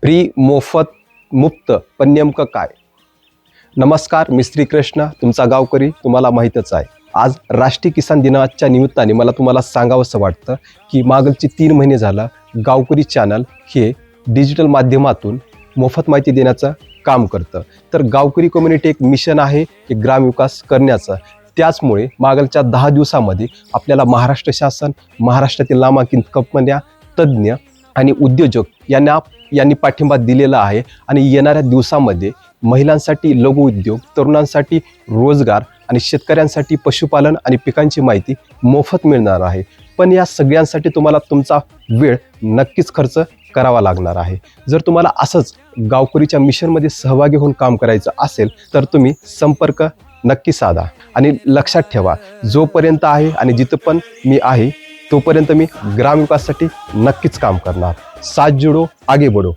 Free मोफत मुक्त पण नेमकं काय? नमस्कार, मी श्रीकृष्ण तुमचा गावकरी. तुम्हाला माहीतच आहे, आज राष्ट्रीय किसान दिनाच्या निमित्ताने मला तुम्हाला सांगावंसं वाटतं की मागलचे 3 महिने झालं गावकरी चॅनल हे डिजिटल माध्यमातून मोफत माहिती देण्याचं काम करतं. तर गावकरी कम्युनिटी एक मिशन आहे की ग्रामविकास करण्याचं. त्याचमुळे मागलच्या 10 दिवसामध्ये आपल्याला महाराष्ट्र शासन, महाराष्ट्रातील नामांकित कंपन्या, तज्ज्ञ आणि उद्योजक यांनी पाठिंबा दिलेला आहे. आणि येणाऱ्या दिवसामध्ये महिलांसाठी लघुउद्योग, तरुणांसाठी रोजगार आणि शेतकऱ्यांसाठी पशुपालन आणि पिकांची माहिती मोफत मिळणार आहे. पण या सगळ्यांसाठी तुम्हाला तुमचा वेळ नक्कीच खर्च करावा लागणार आहे. जर तुम्हाला असंच गावकरीच्या मिशनमध्ये सहभागी होऊन काम करायचं असेल तर तुम्ही संपर्क नक्की साधा. आणि लक्षात ठेवा, जोपर्यंत आहे आणि जिथं पण मी आहे तोपर्यंत मी ग्रामविकासासाठी नक्कीच काम करणार. साथ जुडो, आगे बढो.